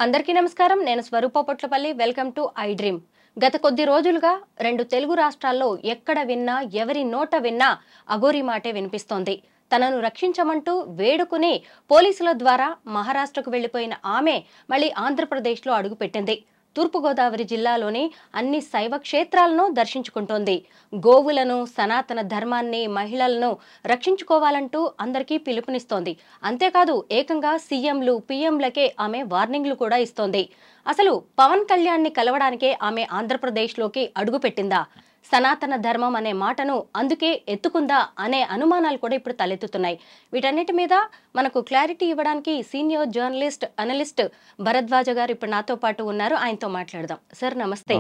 అందరికీ నమస్కారం. నేను Swaroopa Potlapalli. Welcome to I dream. గత కొద్ది రోజులుగా రెండు తెలుగు రాష్ట్రాల్లో ఎక్కడ విన్నా, ఎవరి నోట విన్నా అఘోరి మాటే వినిపిస్తోంది. తనను రక్షించమంటూ వేడుకుని పోలీసుల ద్వారా మహారాష్ట్రకు వెళ్లిపోయిన ఆమె మళ్ళీ ఆంధ్రప్రదేశ్లో అడుగుపెట్టింది. తూర్పుగోదావరి జిల్లాలోని అన్ని శైవ క్షేత్రాలను దర్శించుకుంటోంది. గోవులను, సనాతన ధర్మాన్ని, మహిళలను రక్షించుకోవాలంటూ అందరికీ పిలుపునిస్తోంది. అంతేకాదు ఏకంగా సీఎంలు, పీఎంలకే ఆమె వార్నింగ్లు కూడా ఇస్తోంది. అసలు పవన్ కళ్యాణ్ని కలవడానికే ఆమె ఆంధ్రప్రదేశ్లోకి అడుగుపెట్టిందా? సనాతన ధర్మం అనే మాటను అందుకే ఎత్తుకుందా అనే అనుమానాలు కూడా ఇప్పుడు తలెత్తుతున్నాయి. వీటన్నిటి మీద మనకు క్లారిటీ ఇవ్వడానికి సీనియర్ జర్నలిస్ట్, అనలిస్ట్ భరద్వాజ గారు ఇప్పుడు నాతో పాటు ఉన్నారు. ఆయనతో మాట్లాడదాం. సార్ నమస్తే.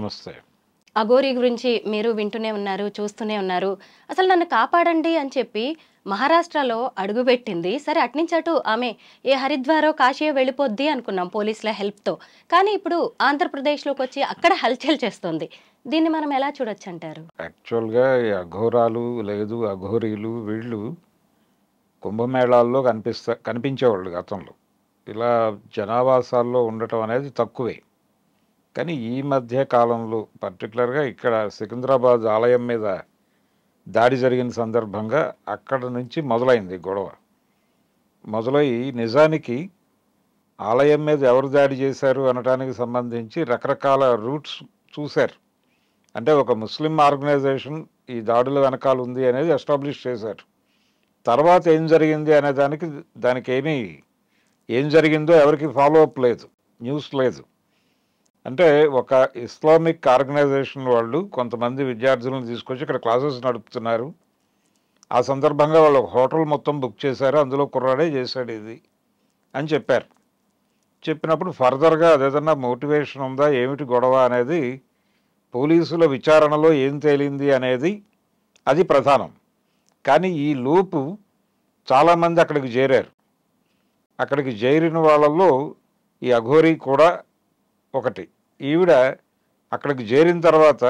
అఘోరి గురించి మీరు వింటూనే ఉన్నారు, చూస్తూనే ఉన్నారు. అసలు నన్ను కాపాడండి అని చెప్పి మహారాష్ట్రలో అడుగుపెట్టింది. సరే, అట్నుంచి అటు ఆమె ఏ హరిద్వారో, కాశీయో వెళ్ళిపోద్ది అనుకున్నాం పోలీసుల హెల్ప్తో. కానీ ఇప్పుడు ఆంధ్రప్రదేశ్లోకి వచ్చి అక్కడ హల్చల్ చేస్తోంది. దీన్ని మనం ఎలా చూడొచ్చు అంటారు? యాక్చువల్గా ఈ అఘోరాలు లేదు అఘోరీలు వీళ్ళు కుంభమేళాల్లో కనిపించేవాళ్ళు గతంలో. ఇలా జనావాసాల్లో ఉండటం అనేది తక్కువే. కానీ ఈ మధ్య కాలంలో పర్టికులర్గా ఇక్కడ సికింద్రాబాద్ ఆలయం మీద దాడి జరిగిన సందర్భంగా అక్కడ నుంచి మొదలైంది గొడవ. మొదలై నిజానికి ఆలయం మీద ఎవరు దాడి చేశారు అనడానికి సంబంధించి రకరకాల రూట్స్ చూశారు. అంటే ఒక ముస్లిం ఆర్గనైజేషన్ ఈ దాడుల వెనకాల ఉంది అనేది ఎస్టాబ్లిష్ చేశారు. తర్వాత ఏం జరిగింది అనే దానికి ఏం జరిగిందో ఎవరికి ఫాలో అప్ లేదు, న్యూస్ లేదు. అంటే ఒక ఇస్లామిక్ ఆర్గనైజేషన్ వాళ్ళు కొంతమంది విద్యార్థులను తీసుకొచ్చి ఇక్కడ క్లాసెస్ నడుపుతున్నారు. ఆ సందర్భంగా వాళ్ళు ఒక హోటల్ మొత్తం బుక్ చేశారు, అందులో కుర్రాడే చేశాడు ఇది అని చెప్పారు. చెప్పినప్పుడు ఫర్దర్గా అదేదన్నా మోటివేషన్ ఉందా, ఏమిటి గొడవ అనేది పోలీసుల విచారణలో ఏం తేలింది అనేది అది ప్రధానం. కానీ ఈ లోపు చాలామంది అక్కడికి చేరారు. అక్కడికి చేరిన వాళ్ళల్లో ఈ అఘోరి కూడా ఒకటి. ఈవిడ అక్కడికి చేరిన తర్వాత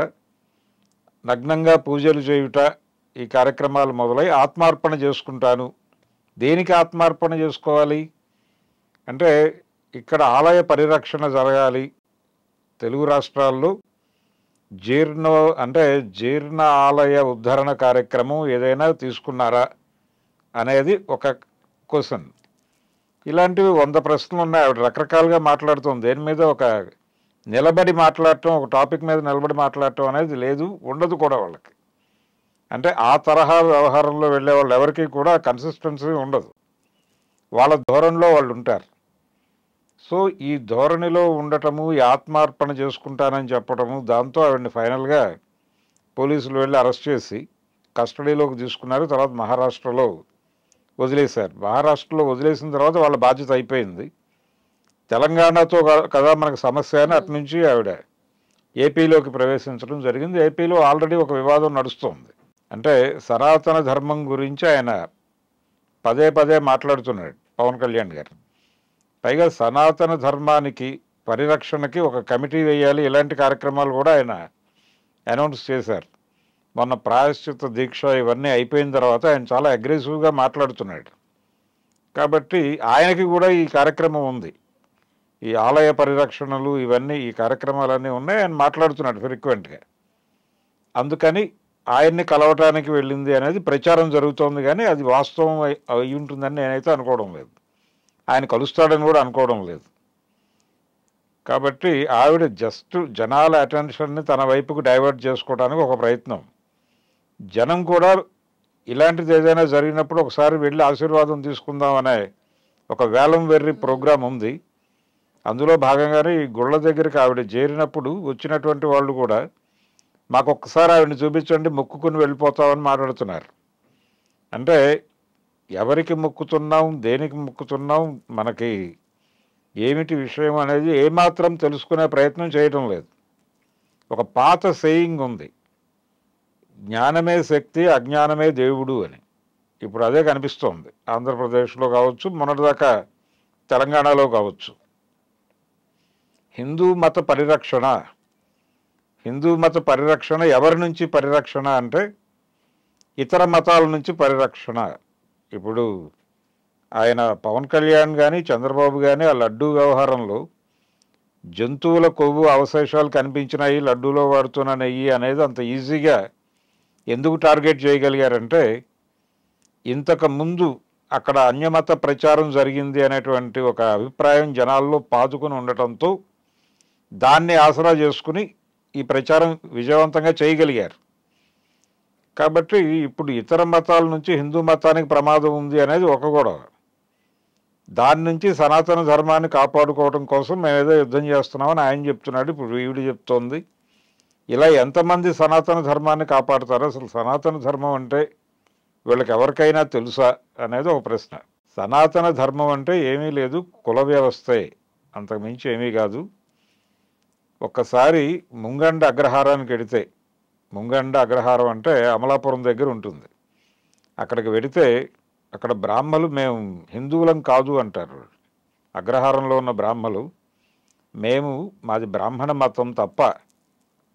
నగ్నంగా పూజలు చేయుట, ఈ కార్యక్రమాలు మొదలై ఆత్మార్పణ చేసుకుంటాను. దేనికి ఆత్మార్పణ చేసుకోవాలి అంటే ఇక్కడ ఆలయ పరిరక్షణ జరగాలి. తెలుగు రాష్ట్రాల్లో జీర్ణ ఆలయ ఉద్ధరణ కార్యక్రమం ఏదైనా తీసుకున్నారా అనేది ఒక క్వశ్చన్. ఇలాంటివి 100 ప్రశ్నలు ఉన్నాయి. ఆవిడ రకరకాలుగా మాట్లాడుతుంది. దేని మీద ఒక నిలబడి మాట్లాడటం, ఒక టాపిక్ మీద నిలబడి మాట్లాడటం అనేది లేదు, ఉండదు కూడా వాళ్ళకి. అంటే ఆ తరహా వ్యవహారంలో వెళ్ళే వాళ్ళు ఎవరికి కూడా కన్సిస్టెన్సీ ఉండదు. వాళ్ళ ధోరణిలో వాళ్ళు ఉంటారు. సో ఈ ధోరణిలో ఉండటము, ఈ ఆత్మార్పణ చేసుకుంటానని చెప్పటము, దాంతో ఆవిడని ఫైనల్గా పోలీసులు వెళ్ళి అరెస్ట్ చేసి కస్టడీలోకి తీసుకున్నారు. తర్వాత మహారాష్ట్రలో వదిలేశారు. మహారాష్ట్రలో వదిలేసిన తర్వాత వాళ్ళ బాధ్యత అయిపోయింది. తెలంగాణతో కదా మనకు సమస్య అని అటు నుంచి ఆవిడ ఏపీలోకి ప్రవేశించడం జరిగింది. ఏపీలో ఆల్రెడీ ఒక వివాదం నడుస్తుంది. అంటే సనాతన ధర్మం గురించి ఆయన పదే పదే మాట్లాడుతున్నాడు పవన్ కళ్యాణ్ గారు. పైగా సనాతన ధర్మానికి పరిరక్షణకి ఒక కమిటీ వేయాలి, ఇలాంటి కార్యక్రమాలు కూడా ఆయన అనౌన్స్ చేశారు. మొన్న ప్రాయశ్చిత్త దీక్ష ఇవన్నీ అయిపోయిన తర్వాత ఆయన చాలా అగ్రెసివ్గా మాట్లాడుతున్నాడు. కాబట్టి ఆయనకి కూడా ఈ కార్యక్రమం ఉంది. ఈ ఆలయ పరిరక్షణలు ఇవన్నీ, ఈ కార్యక్రమాలన్నీ ఉన్నాయి. ఆయన మాట్లాడుతున్నాడు ఫ్రీక్వెంట్గా. అందుకని ఆయన్ని కలవటానికి వెళ్ళింది అనేది ప్రచారం జరుగుతోంది. కానీ అది వాస్తవం అయి ఉంటుందని నేనైతే అనుకోవడం లేదు. ఆయన కలుస్తాడని కూడా అనుకోవడం లేదు. కాబట్టి ఆవిడ జస్ట్ జనాల అటెన్షన్ని తన వైపుకు డైవర్ట్ చేసుకోవడానికి ఒక ప్రయత్నం. జనం కూడా ఇలాంటిది ఏదైనా జరిగినప్పుడు ఒకసారి వెళ్ళి ఆశీర్వాదం తీసుకుందాం అనే ఒక వేలం వెర్రి ప్రోగ్రాం ఉంది. అందులో భాగంగానే ఈ గుళ్ళ దగ్గరికి ఆవిడ చేరినప్పుడు వచ్చినటువంటి వాళ్ళు కూడా మాకు ఒక్కసారి ఆవిడని చూపించండి, మొక్కుకుని వెళ్ళిపోతామని మాట్లాడుతున్నారు. అంటే ఎవరికి మొక్కుతున్నాం, దేనికి మొక్కుతున్నాం, మనకి ఏమిటి విషయం అనేది ఏమాత్రం తెలుసుకునే ప్రయత్నం చేయటం లేదు. ఒక పాత సేయింగ్ ఉంది, జ్ఞానమే శక్తి, అజ్ఞానమే దేవుడు అని. ఇప్పుడు అదే కనిపిస్తోంది ఆంధ్రప్రదేశ్లో కావచ్చు, మొన్నటిదాకా తెలంగాణలో కావచ్చు. హిందూ మత పరిరక్షణ ఎవరి నుంచి పరిరక్షణ అంటే ఇతర మతాల నుంచి పరిరక్షణ. ఇప్పుడు ఆయన పవన్ కళ్యాణ్ కానీ చంద్రబాబు కానీ ఆ లడ్డూ వ్యవహారంలో జంతువుల కొవ్వు అవశేషాలు కనిపించినాయి లడ్డూలో వాడుతున్న నెయ్యి అనేది అంత ఈజీగా ఎందుకు టార్గెట్ చేయగలిగారంటే ఇంతకు ముందు అక్కడ అన్యమత ప్రచారం జరిగింది అనేటువంటి ఒక అభిప్రాయం జనాల్లో పాతుకుని ఉండటంతో దాన్ని ఆసరా చేసుకుని ఈ ప్రచారం విజయవంతంగా చేయగలిగారు. కాబట్టి ఇప్పుడు ఇతర మతాల నుంచి హిందూ మతానికి ప్రమాదం ఉంది అనేది ఒక గొడవ. దాని నుంచి సనాతన ధర్మాన్ని కాపాడుకోవడం కోసం మేమేదో యుద్ధం చేస్తున్నామని ఆయన చెప్తున్నాడు. ఇప్పుడు ఈవిడ చెప్తోంది. ఇలా ఎంతమంది సనాతన ధర్మాన్ని కాపాడుతారో, అసలు సనాతన ధర్మం అంటే వీళ్ళకి ఎవరికైనా తెలుసా అనేది ఒక ప్రశ్న. సనాతన ధర్మం అంటే ఏమీ లేదు, కుల వ్యవస్థే, అంతకుమించి ఏమీ కాదు. ఒక్కసారి ముంగండ అగ్రహారానికి వెడితే, ముంగండ అగ్రహారం అంటే అమలాపురం దగ్గర ఉంటుంది, అక్కడికి వెడితే అక్కడ బ్రాహ్మలు మేము హిందువులం కాదు అంటారు. అగ్రహారంలో ఉన్న బ్రాహ్మలు మేము మాది బ్రాహ్మణ మతం తప్ప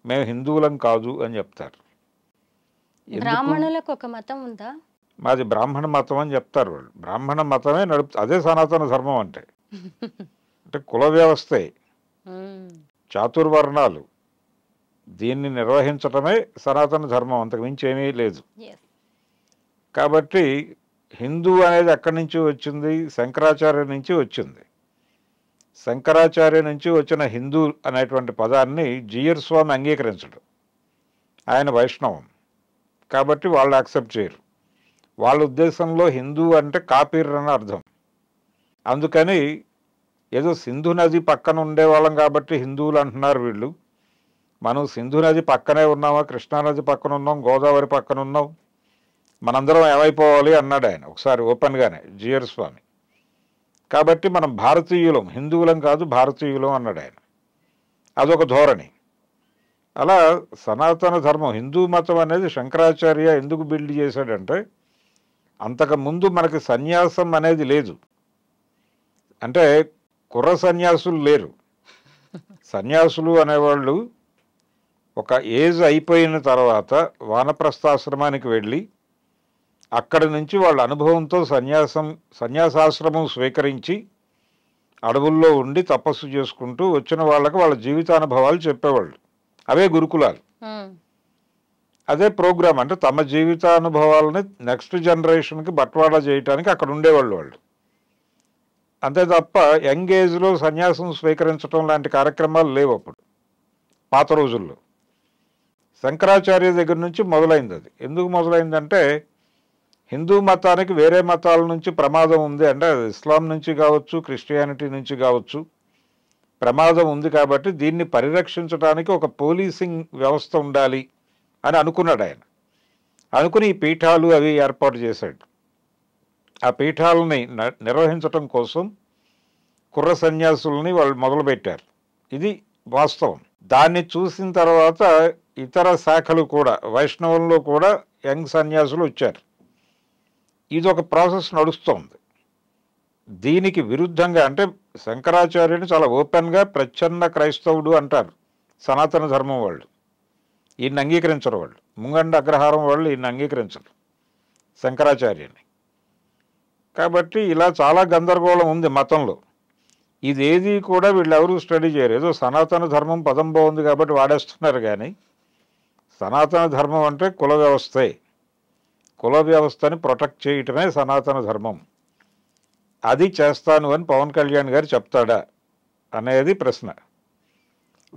మేము హిందువులం కాదు అని చెప్తారు. బ్రాహ్మణులకు ఒక మతం ఉందా? మాది బ్రాహ్మణ మతం అని చెప్తారు వాళ్ళు. బ్రాహ్మణ మతమే అదే సనాతన ధర్మం అంటే. అంటే కుల వ్యవస్థే, చాతుర్వర్ణాలు, దీన్ని నిర్వహించటమే సనాతన ధర్మం, అంతకు మించి ఏమీ లేదు. కాబట్టి హిందూ అనేది ఎక్కడి నుంచి వచ్చింది? శంకరాచార్య నుంచి వచ్చింది. శంకరాచార్య నుంచి వచ్చిన హిందూ అనేటువంటి పదాన్ని జీయర్ స్వామి అంగీకరించడు. ఆయన వైష్ణవం కాబట్టి వాళ్ళు యాక్సెప్ట్ చేయరు. వాళ్ళ ఉద్దేశంలో హిందూ అంటే కాపీర్ అని అర్థం. అందుకని ఏదో సింధు నది పక్కన ఉండేవాళ్ళం కాబట్టి హిందువులు అంటున్నారు వీళ్ళు. మనం సింధు నది పక్కనే ఉన్నామా, కృష్ణానది పక్కన ఉన్నాం, గోదావరి పక్కన ఉన్నాం, మనందరం ఏమైపోవాలి అన్నాడు ఆయన ఒకసారి ఓపెన్గానే జీయర్ స్వామి. కాబట్టి మనం భారతీయులం, హిందువులం కాదు భారతీయులం అన్నాడు ఆయన. అదొక ధోరణి. అలా సనాతన ధర్మం, హిందూ మతం అనేది శంకరాచార్య ఎందుకు బిల్డ్ చేశాడంటే అంతకుముందు మనకి సన్యాసం అనేది లేదు. అంటే కుర్ర సన్యాసులు లేరు. సన్యాసులు అనేవాళ్ళు ఒక ఏజ్ అయిపోయిన తర్వాత వానప్రస్థాశ్రమానికి వెళ్ళి అక్కడి నుంచి వాళ్ళ అనుభవంతో సన్యాసాశ్రమం స్వీకరించి అడవుల్లో ఉండి తపస్సు చేసుకుంటూ వచ్చిన వాళ్ళకి వాళ్ళ జీవితానుభవాలు చెప్పేవాళ్ళు. అవే గురుకులాలు. అదే ప్రోగ్రామ్. అంటే తమ జీవితానుభవాలని నెక్స్ట్ జనరేషన్కి బట్వాడా చేయటానికి అక్కడ ఉండేవాళ్ళు వాళ్ళు. అంతే తప్ప యంగ్ ఏజ్లో సన్యాసం స్వీకరించడం లాంటి కార్యక్రమాలు లేవు అప్పుడు పాత రోజుల్లో. శంకరాచార్య దగ్గర నుంచి మొదలైంది అది. ఎందుకు మొదలైందంటే హిందూ మతానికి వేరే మతాల నుంచి ప్రమాదం ఉంది అంటే, అది ఇస్లాం నుంచి కావచ్చు, క్రిస్టియానిటీ నుంచి కావచ్చు, ప్రమాదం ఉంది కాబట్టి దీన్ని పరిరక్షించడానికి ఒక పోలీసింగ్ వ్యవస్థ ఉండాలి అని అనుకున్నాడు ఆయన. అనుకుని ఈ పీఠాలు అవి ఏర్పాటు చేశాడు. ఆ పీఠాలని నిర్వహించటం కోసం కుర్ర సన్యాసుల్ని వాళ్ళు మొదలుపెట్టారు. ఇది వాస్తవం. దాన్ని చూసిన తర్వాత ఇతర శాఖలు కూడా, వైష్ణవంలో కూడా యంగ్ సన్యాసులు వచ్చారు. ఇది ఒక ప్రాసెస్ నడుస్తోంది. దీనికి విరుద్ధంగా అంటే శంకరాచార్యుని చాలా ఓపెన్గా ప్రచ్ఛన్న క్రైస్తవుడు అంటారు సనాతన ధర్మం వాళ్ళు. ఈయన్ని అంగీకరించరు వాళ్ళు. ముంగండ అగ్రహారం వాళ్ళు ఈయన్ని అంగీకరించరు శంకరాచార్యుని. కాబట్టి ఇలా చాలా గందరగోళం ఉంది మతంలో. ఇదేది కూడా వీళ్ళెవరూ స్టడీ చేయరు. ఏదో సనాతన ధర్మం పదం బాగుంది కాబట్టి వాడేస్తున్నారు. కానీ సనాతన ధర్మం అంటే కుల వ్యవస్థే. కుల వ్యవస్థని ప్రొటెక్ట్ చేయటమే సనాతన ధర్మం. అది చేస్తాను అని పవన్ కళ్యాణ్ గారు చెప్తాడా అనేది ప్రశ్న.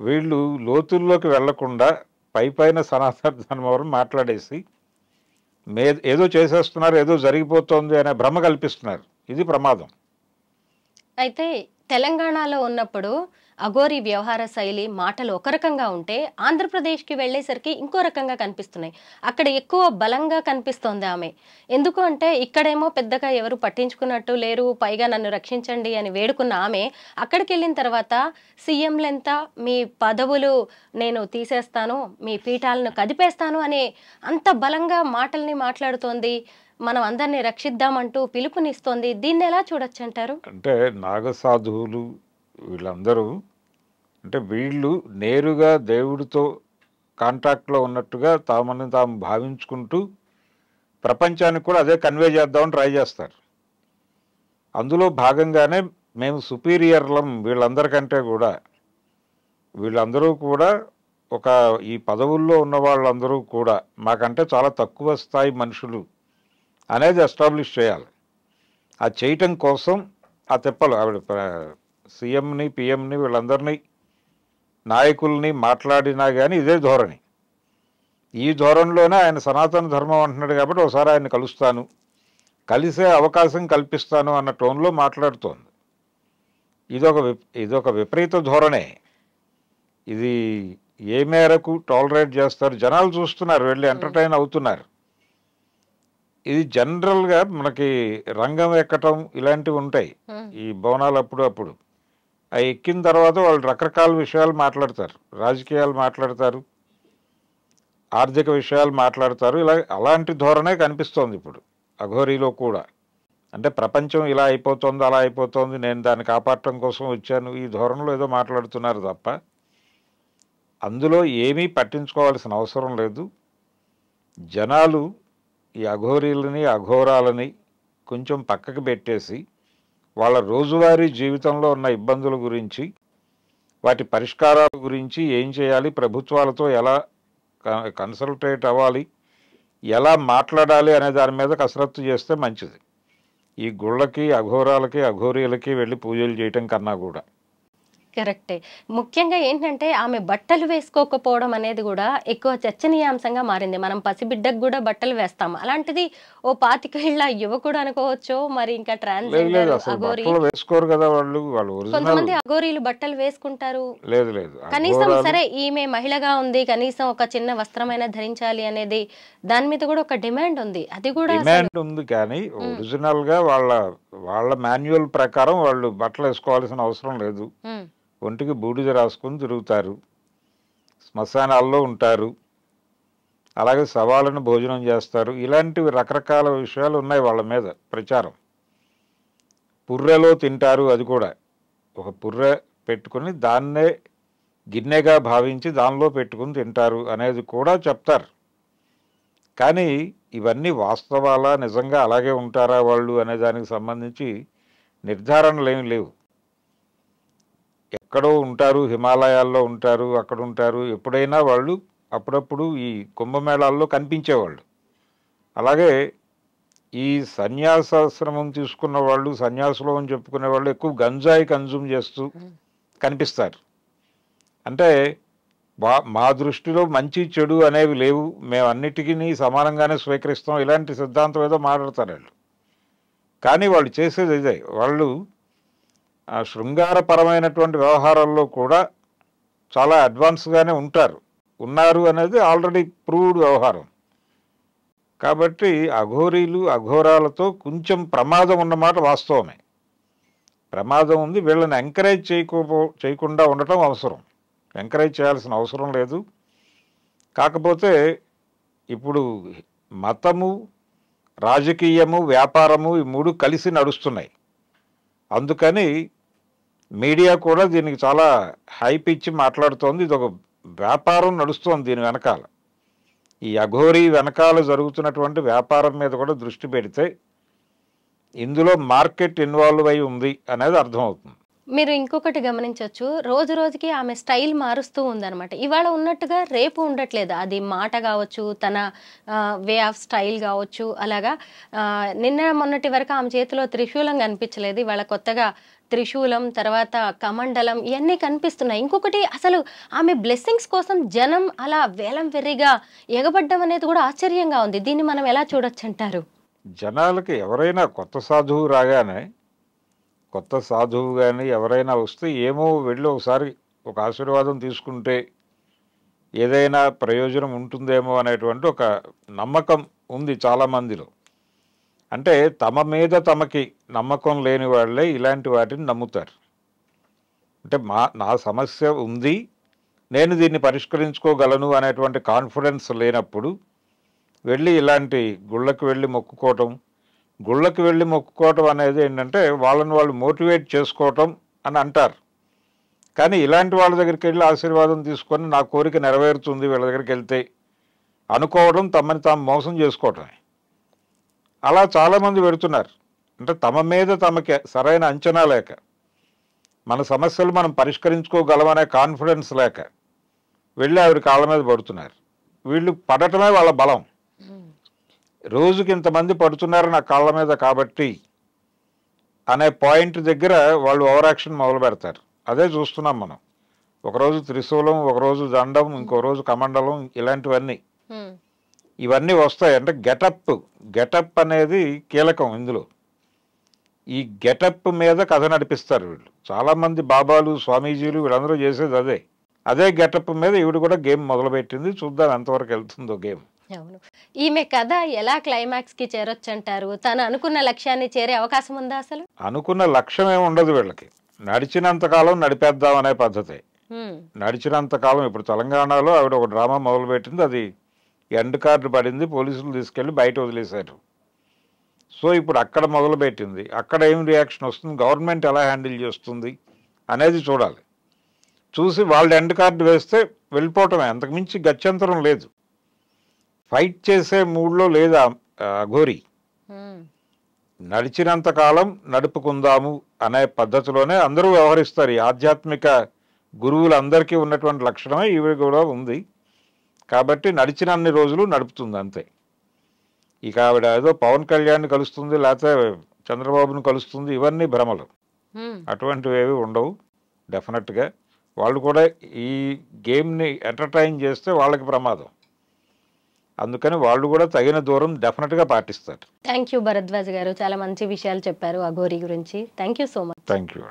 వీళ్ళు లోతుల్లోకి వెళ్లకుండా పైపైన సనాతన ధర్మం మాట్లాడేసి ఏదో చేసేస్తున్నారు, ఏదో జరిగిపోతుంది అనే భ్రమ కల్పిస్తున్నారు. ఇది ప్రమాదం. అయితే తెలంగాణలో ఉన్నప్పుడు అఘోరి వ్యవహార శైలి, మాటలు ఒక రకంగా ఉంటే ఆంధ్రప్రదేశ్కి వెళ్ళేసరికి ఇంకో రకంగా కనిపిస్తున్నాయి. అక్కడ ఎక్కువ బలంగా కనిపిస్తోంది ఆమె. ఎందుకు అంటే ఇక్కడేమో పెద్దగా ఎవరు పట్టించుకున్నట్టు లేరు, పైగా నన్ను రక్షించండి అని వేడుకున్న ఆమె అక్కడికి వెళ్ళిన తర్వాత సీఎంలెంత, మీ పదవులు నేను తీసేస్తాను, మీ పీఠాలను కదిపేస్తాను అనే అంత బలంగా మాటల్ని మాట్లాడుతోంది. మనం అందరినీ రక్షిద్దామంటూ పిలుపునిస్తోంది. దీన్ని ఎలా చూడొచ్చు అంటారు? అంటే నాగసాధువులు వీళ్ళందరూ అంటే వీళ్ళు నేరుగా దేవుడితో కాంటాక్ట్లో ఉన్నట్టుగా తామని తాము భావించుకుంటూ ప్రపంచానికి కూడా అదే కన్వే చేద్దామని ట్రై చేస్తారు. అందులో భాగంగానే మేము సుపీరియర్లం వీళ్ళందరికంటే కూడా, వీళ్ళందరూ కూడా ఒక ఈ పదవుల్లో ఉన్న వాళ్ళందరూ కూడా మాకంటే చాలా తక్కువ స్థాయి మనుషులు అనేది ఎస్టాబ్లిష్ చేయాలి. ఆ చేయటం కోసం ఆ తిప్పలు ఆవిడ సీఎంని పిఎంని వీళ్ళందరినీ నాయకుల్ని మాట్లాడినా కానీ ఇదే ధోరణి. ఈ ధోరణిలోనే ఆయన సనాతన ధర్మం అంటున్నాడు కాబట్టి ఒకసారి ఆయన కలుస్తాను, కలిసే అవకాశం కల్పిస్తాను అన్న టోన్లో మాట్లాడుతోంది. ఇదొక విపరీత ధోరణే. ఇది ఏ మేరకు టాలరేట్ చేస్తారు? జనాలు చూస్తున్నారు, వెళ్ళి ఎంటర్టైన్ అవుతున్నారు. ఇది జనరల్గా మనకి రంగం ఎక్కటం ఇలాంటివి ఉంటాయి ఈ బోనాలు అప్పుడు అవి ఎక్కిన తర్వాత వాళ్ళు రకరకాల విషయాలు మాట్లాడతారు, రాజకీయాలు మాట్లాడతారు, ఆర్థిక విషయాలు మాట్లాడతారు. అలాంటి ధోరణే కనిపిస్తోంది ఇప్పుడు అఘోరీలో కూడా. అంటే ప్రపంచం ఇలా అయిపోతుంది, అలా అయిపోతుంది, నేను దాన్ని కాపాడటం కోసం వచ్చాను, ఈ ధోరణిలో ఏదో మాట్లాడుతున్నారు తప్ప అందులో ఏమీ పట్టించుకోవాల్సిన అవసరం లేదు. జనాలు ఈ అఘోరీలని అఘోరాలని కొంచెం పక్కకు పెట్టేసి వాళ్ళ రోజువారీ జీవితంలో ఉన్న ఇబ్బందుల గురించి, వాటి పరిష్కారాల గురించి, ఏం చేయాలి, ప్రభుత్వాలతో ఎలా కన్సల్టేట్ అవ్వాలి, ఎలా మాట్లాడాలి అనే దాని మీద కసరత్తు చేస్తే మంచిది. ఈ గుళ్ళకి అఘోరాలకి అఘోరీలకి వెళ్ళి పూజలు చేయటం కన్నా కూడా. కరెక్టే. ముఖ్యంగా ఏంటంటే ఆమె బట్టలు వేసుకోకపోవడం అనేది కూడా ఎక్కువ చర్చనీయాంశంగా మారింది. మనం పసిబిడ్డకు కూడా బట్టలు వేస్తాం, అలాంటిది ఓ 25 ఏళ్ల యువకుడు అనుకోవచ్చు, మరి ఇంకా ట్రాన్స్జెండర్ అఘోరీ వేసుకోరు కదా వాళ్ళు. కొంతమంది అఘోరీలు బట్టలు వేసుకుంటారు. లేదు కనీసం సరే ఈమె మహిళగా ఉంది, కనీసం ఒక చిన్న వస్త్రమైనా ధరించాలి అనేది దాని మీద కూడా ఒక డిమాండ్ ఉంది. అది కూడా డిమాండ్ ఉంది, కానీ ఒరిజినల్ గా వాళ్ళ మాన్యువల్ ప్రకారం వాళ్ళు బట్టలు వేసుకోవాల్సిన అవసరం లేదు. ఒంటికి బూడిద రాసుకుని తిరుగుతారు, శ్మశానాల్లో ఉంటారు, అలాగే శవాలను భోజనం చేస్తారు. ఇలాంటివి రకరకాల విషయాలు ఉన్నాయి వాళ్ళ మీద ప్రచారం. పుర్రెలో తింటారు, అది కూడా ఒక పుర్రె పెట్టుకుని దాన్నే గిన్నెగా భావించి దానిలో పెట్టుకుని తింటారు అనేది కూడా చెప్తారు. కానీ ఇవన్నీ వాస్తవాలా, నిజంగా అలాగే ఉంటారా వాళ్ళు అనే దానికి సంబంధించి నిర్ధారణలు ఏమి లేవు. ఎక్కడో ఉంటారు, హిమాలయాల్లో ఉంటారు, అక్కడ ఉంటారు. ఎప్పుడైనా వాళ్ళు అప్పుడప్పుడు ఈ కుంభమేళాల్లో కనిపించేవాళ్ళు. అలాగే ఈ సన్యాసాశ్రమం తీసుకున్న వాళ్ళు, సన్యాసులు అని చెప్పుకునే వాళ్ళు ఎక్కువ గంజాయి కన్జ్యూమ్ చేస్తూ కనిపిస్తారు. అంటే మా దృష్టిలో మంచి చెడు అనేవి లేవు, మేము అన్నిటికీ సమానంగానే స్వీకరిస్తాం, ఇలాంటి సిద్ధాంతం ఏదో మాట్లాడతారు వాళ్ళు. కానీ వాళ్ళు చేసేది ఇదే. వాళ్ళు ఆ శృంగారపరమైనటువంటి వ్యవహారాల్లో కూడా చాలా అడ్వాన్స్గానే ఉన్నారు అనేది ఆల్రెడీ ప్రూవ్డ్ వ్యవహారం. కాబట్టి అఘోరీలు అఘోరాలతో కొంచెం ప్రమాదం ఉన్నమాట వాస్తవమే. ప్రమాదం ఉంది. వీళ్ళని ఎంకరేజ్ చేయకుండా ఉండటం అవసరం. ఎంకరేజ్ చేయాల్సిన అవసరం లేదు. కాకపోతే ఇప్పుడు మతము, రాజకీయము, వ్యాపారము ఈ మూడు కలిసి నడుస్తున్నాయి. అందుకని మీడియా కూడా దీనికి చాలా హైప్ ఇచ్చి మాట్లాడుతోంది. ఇది ఒక వ్యాపారం నడుస్తోంది దీని వెనకాల. ఈ అఘోరీ వెనకాల జరుగుతున్నటువంటి వ్యాపారం మీద కూడా దృష్టి పెడితే ఇందులో మార్కెట్ ఇన్వాల్వ్ అయి ఉంది అనేది అర్థమవుతుంది. మీరు ఇంకొకటి గమనించవచ్చు, రోజు రోజుకి ఆమె స్టైల్ మారుస్తూ ఉందన్నమాట. ఇవాళ ఉన్నట్టుగా రేపు ఉండట్లేదు. అది మాట కావచ్చు, తన వే ఆఫ్ స్టైల్ కావచ్చు. అలాగా నిన్న మొన్నటి వరకు ఆమె చేతిలో త్రిశూలం కనిపించలేదు, ఇవాళ కొత్తగా త్రిశూలం, తర్వాత కమండలం, ఇవన్నీ కనిపిస్తున్నాయి. ఇంకొకటి, అసలు ఆమె బ్లెస్సింగ్స్ కోసం జనం అలా వేలం వెర్రిగా ఎగబడ్డం అనేది కూడా ఆశ్చర్యంగా ఉంది. దీన్ని మనం ఎలా చూడొచ్చు అంటారు? జనాలకి ఎవరైనా కొత్త సాధువు రాగానే, కొత్త సాధువు కానీ ఎవరైనా వస్తే ఏమో వెళ్ళి ఒకసారి ఒక ఆశీర్వాదం తీసుకుంటే ఏదైనా ప్రయోజనం ఉంటుందేమో అనేటువంటి ఒక నమ్మకం ఉంది చాలామందిలో. అంటే తమ మీద తమకి నమ్మకం లేని వాళ్ళే ఇలాంటి వాటిని నమ్ముతారు. అంటే నా సమస్య ఉంది, నేను దీన్ని పరిష్కరించుకోగలను అనేటువంటి కాన్ఫిడెన్స్ లేనప్పుడు వెళ్ళి ఇలాంటి గుళ్ళకి వెళ్ళి మొక్కుకోవటం. గుళ్ళకి వెళ్ళి మొక్కుకోవటం అనేది ఏంటంటే వాళ్ళని వాళ్ళు మోటివేట్ చేసుకోవటం అని అంటారు. కానీ ఇలాంటి వాళ్ళ దగ్గరికి వెళ్ళి ఆశీర్వాదం తీసుకొని నా కోరిక నెరవేరుతుంది వీళ్ళ దగ్గరికి వెళ్తే అనుకోవడం తమని తాము మోసం చేసుకోవటమే. అలా చాలామంది పెడుతున్నారు. అంటే తమ మీద తమకి సరైన అంచనా లేక. మన సమస్యలు మనం పరిష్కరించుకోగలమనే కాన్ఫిడెన్స్ లేక వెళ్ళి ఆవిడ కాళ్ళ మీద పడుతున్నారు. వీళ్ళు పడటమే వాళ్ళ బలం. రోజుకి ఇంతమంది పడుతున్నారు నా కాళ్ళ మీద కాబట్టి అనే పాయింట్ దగ్గర వాళ్ళు ఓవర్ యాక్షన్ మొదలు పెడతారు. అదే చూస్తున్నాం మనం. ఒకరోజు త్రిశూలం, ఒకరోజు దండం, ఇంకో రోజు కమండలం, ఇలాంటివన్నీ ఇవన్నీ వస్తాయి. అంటే గెటప్ అనేది కీలకం ఇందులో. ఈ గెటప్ మీద కథ నడిపిస్తారు వీళ్ళు. చాలామంది బాబాలు, స్వామీజీలు వీళ్ళందరూ చేసేది అదే గెటప్ మీద ఈవిడ కూడా గేమ్ మొదలుపెట్టింది. చూద్దాం ఎంతవరకు వెళ్తుందో గేమ్. అవును. ఈమె కథ ఎలా క్లైమాక్స్ కి చేరొచ్చు అంటారు? తను అనుకున్న లక్ష్యాన్ని చేరే అవకాశం ఉందా అసలు? అనుకున్న లక్ష్యం ఏమి ఉండదు వీళ్ళకి. నడిచినంతకాలం నడిపేద్దాం అనే పద్ధతి. నడిచినంతకాలం ఇప్పుడు తెలంగాణలో ఆవిడ ఒక డ్రామా మొదలుపెట్టింది. అది ఎండ్ కార్డు పడింది, పోలీసులు తీసుకెళ్ళి బయట వదిలేశారు. సో ఇప్పుడు అక్కడ మొదలుపెట్టింది. అక్కడ ఏం రియాక్షన్ వస్తుంది, గవర్నమెంట్ ఎలా హ్యాండిల్ చేస్తుంది అనేది చూడాలి. చూసి వాళ్ళు ఎండ్ కార్డు వేస్తే వెళ్ళిపోవటమే, అంతకుమించి గత్యంతరం లేదు. ఫైట్ చేసే మూడ్లో లేదు అఘోరి. నడిచినంతకాలం నడుపుకుందాము అనే పద్ధతిలోనే అందరూ వ్యవహరిస్తారు. ఈ ఆధ్యాత్మిక గురువులందరికీ ఉన్నటువంటి లక్షణమే ఇవి కూడా ఉంది. కాబట్టి నడిచినన్ని రోజులు నడుపుతుంది అంతే. ఇక ఆవిడ ఏదో పవన్ కళ్యాణ్ని కలుస్తుంది, లేకపోతే చంద్రబాబుని కలుస్తుంది, ఇవన్నీ భ్రమలు. అటువంటివి ఏవి ఉండవు. డెఫినెట్గా వాళ్ళు కూడా ఈ గేమ్ని ఎంటర్టైన్ చేస్తే వాళ్ళకి ప్రమాదం. అందుకని వాళ్ళు కూడా తగిన దూరం డెఫినెట్గా పాటిస్తారు. థ్యాంక్ యూ భరద్వాజ్ గారు, చాలా మంచి విషయాలు చెప్పారు అఘోరి గురించి. Thank you so much. Thank you.